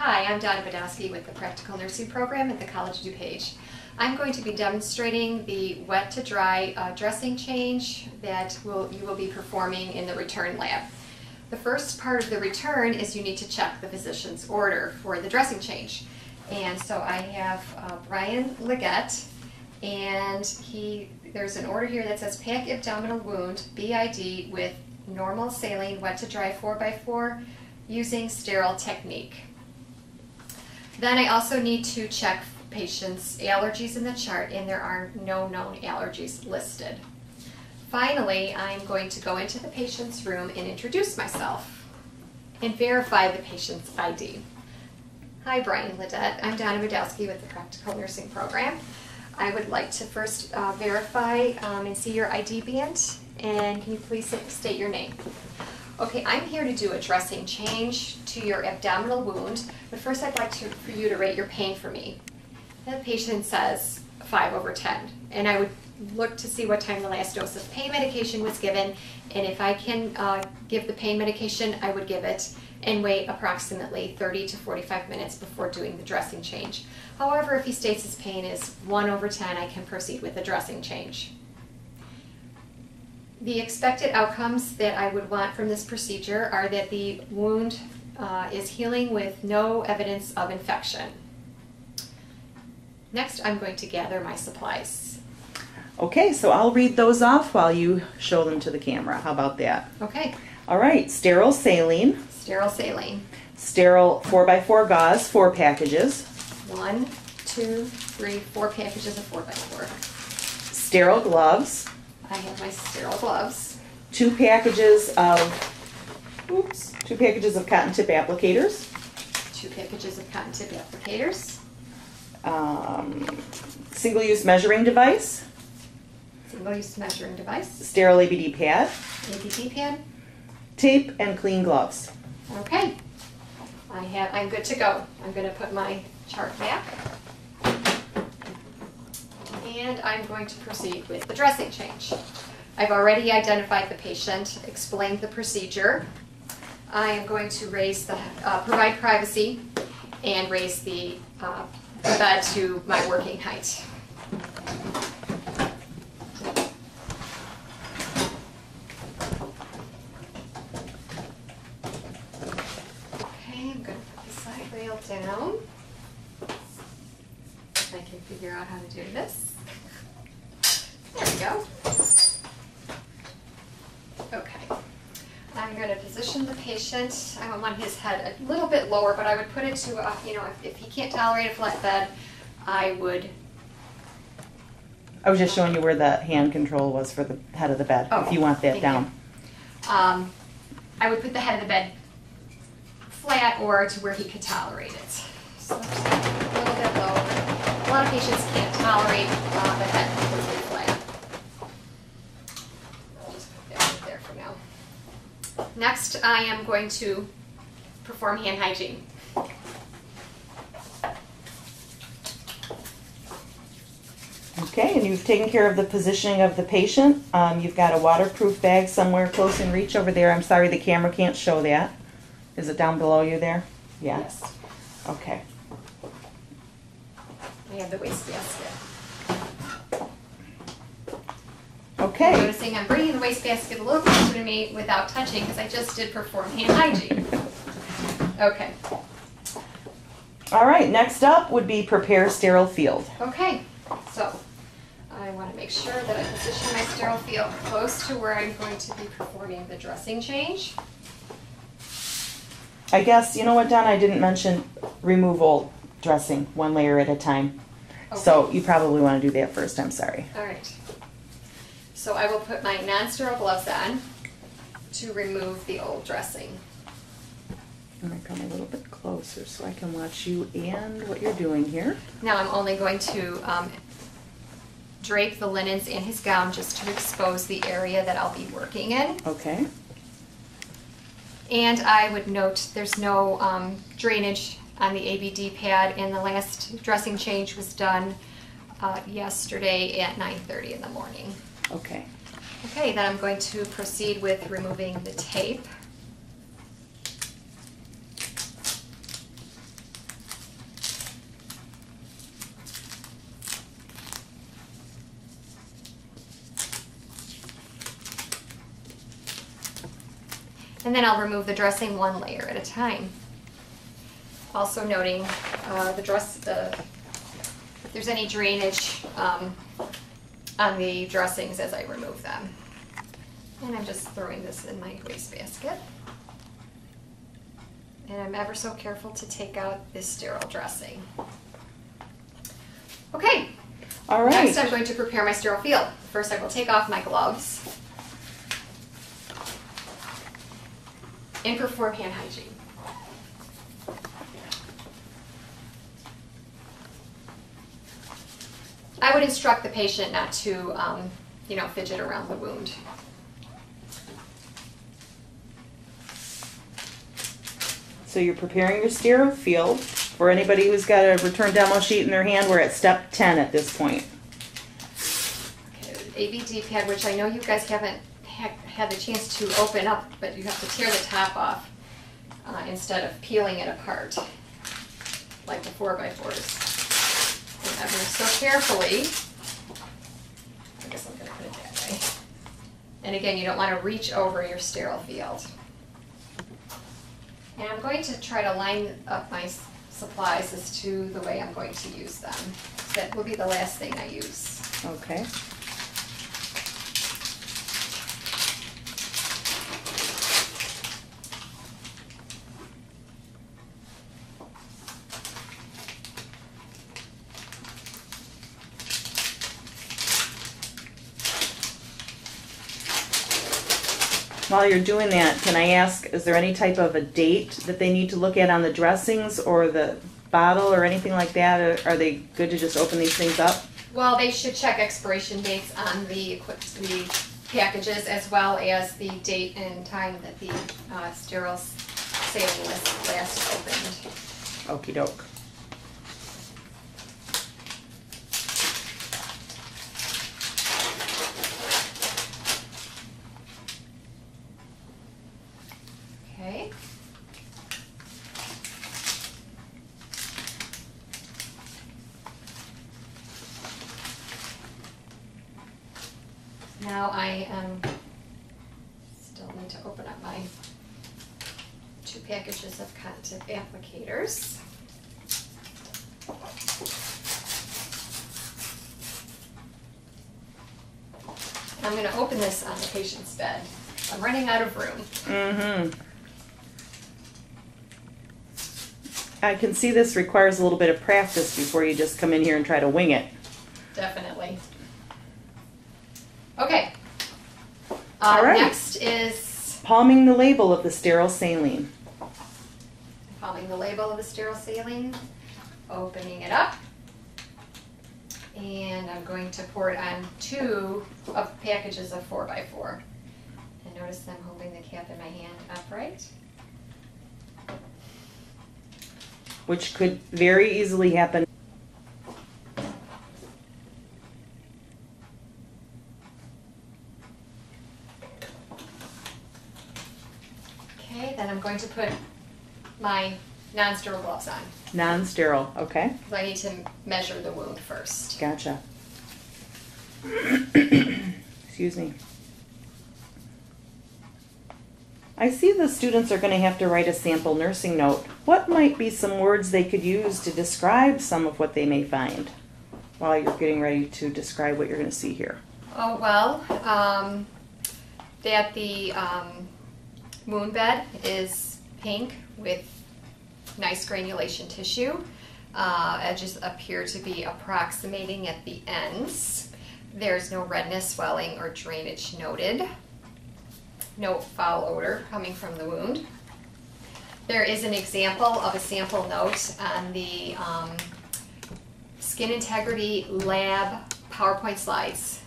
Hi, I'm Donna Badowski with the Practical Nursing Program at the College of DuPage. I'm going to be demonstrating the wet to dry dressing change that you will be performing in the return lab. The first part of the return is you need to check the physician's order for the dressing change. And so I have Brian Leggett, and there's an order here that says pack abdominal wound, BID, with normal saline wet to dry 4x4 using sterile technique. Then I also need to check patient's allergies in the chart, and there are no known allergies listed. Finally, I'm going to go into the patient's room and introduce myself and verify the patient's ID. Hi, Brian Leggett. I'm Donna Badowski with the Practical Nursing Program. I would like to first verify and see your ID band, and can you please state your name? Okay, I'm here to do a dressing change to your abdominal wound, but first I'd like for you to rate your pain for me. The patient says 5/10, and I would look to see what time the last dose of pain medication was given, and if I can give the pain medication, I would give it and wait approximately 30 to 45 minutes before doing the dressing change. However, if he states his pain is 1/10, I can proceed with the dressing change. The expected outcomes that I would want from this procedure are that the wound is healing with no evidence of infection. Next, I'm going to gather my supplies. Okay, so I'll read those off while you show them to the camera. How about that? Okay. All right, sterile saline. Sterile saline. Sterile 4x4 gauze, 4 packages. 1, 2, 3, 4 packages of 4x4. Sterile gloves. I have my sterile gloves. 2 packages of, 2 packages of cotton tip applicators. 2 packages of cotton tip applicators. Single-use measuring device. Single-use measuring device. Sterile ABD pad. ABD pad. Tape and clean gloves. Okay. I'm good to go. I'm going to put my chart back. And I'm going to proceed with the dressing change. I've already identified the patient, explained the procedure. I am going to provide privacy and raise the bed to my working height. Okay, I'm going to put the side rail down. I can figure out how to do this. There we go. Okay. I'm going to position the patient. I want his head a little bit lower, but I would put it to, if he can't tolerate a flat bed, I was just showing you where the hand control was for the head of the bed, if you want that down. I would put the head of the bed flat or to where he could tolerate it. So just a little bit lower. A lot of patients can't tolerate the head completely flat. I'll just put that right there for now. Next, I am going to perform hand hygiene. Okay, and you've taken care of the positioning of the patient. You've got a waterproof bag somewhere close in reach over there. I'm sorry the camera can't show that. Is it down below you there? Yeah. Yes. Okay. I have the wastebasket. Okay. Noticing I'm bringing the wastebasket a little closer to me without touching because I just did perform hand hygiene. Okay. All right, next up would be prepare sterile field. Okay, so I want to make sure that I position my sterile field close to where I'm going to be performing the dressing change. I guess, you know what, Don, I didn't mention remove old dressing, 1 layer at a time. Okay. So you probably want to do that first, I'm sorry. All right. So I will put my non-sterile gloves on to remove the old dressing. I'm going to come a little bit closer so I can watch you and what you're doing here. Now I'm only going to drape the linens in his gown just to expose the area that I'll be working in. Okay. And I would note there's no drainage on the ABD pad, and the last dressing change was done yesterday at 9:30 in the morning. Okay. Okay, then I'm going to proceed with removing the tape. And then I'll remove the dressing one layer at a time. Also noting if there's any drainage on the dressings as I remove them. And I'm just throwing this in my wastebasket. And I'm ever so careful to take out this sterile dressing. Okay. All right. Next I'm going to prepare my sterile field. First I will take off my gloves and perform hand hygiene. I would instruct the patient not to, fidget around the wound. So you're preparing your sterile field. For anybody who's got a return demo sheet in their hand, we're at step 10 at this point. Okay, ABD pad, which I know you guys haven't had the chance to open up, but you have to tear the top off instead of peeling it apart, like the 4x4s. And ever so carefully, I guess I'm going to put it that way. And again, you don't want to reach over your sterile field. And I'm going to try to line up my supplies as to the way I'm going to use them. That will be the last thing I use. Okay. While you're doing that, can I ask, is there any type of a date that they need to look at on the dressings or the bottle or anything like that? Are they good to just open these things up? Well, they should check expiration dates on the packages as well as the date and time that the sterile saline was last opened. Okie doke. Okay. Now I still need to open up my 2 packages of cotton tip applicators. I'm going to open this on the patient's bed. I'm running out of room. Mm-hmm. I can see this requires a little bit of practice before you just come in here and try to wing it. Definitely. Okay. All right. Next is Palming the label of the sterile saline. palming the label of the sterile saline, opening it up, and I'm going to pour it on 2 of packages of 4x4. And notice I'm holding the cap in my hand upright. Which could very easily happen. Okay, then I'm going to put my non-sterile gloves on. Non-sterile, okay. Because I need to measure the wound first. Gotcha. Excuse me. I see the students are going to have to write a sample nursing note. What might be some words they could use to describe some of what they may find while you're getting ready to describe what you're going to see here? Oh, well, that the wound bed is pink with nice granulation tissue. Edges appear to be approximating at the ends. There's no redness, swelling, or drainage noted. No foul odor coming from the wound. There is an example of a sample note on the Skin Integrity Lab PowerPoint slides.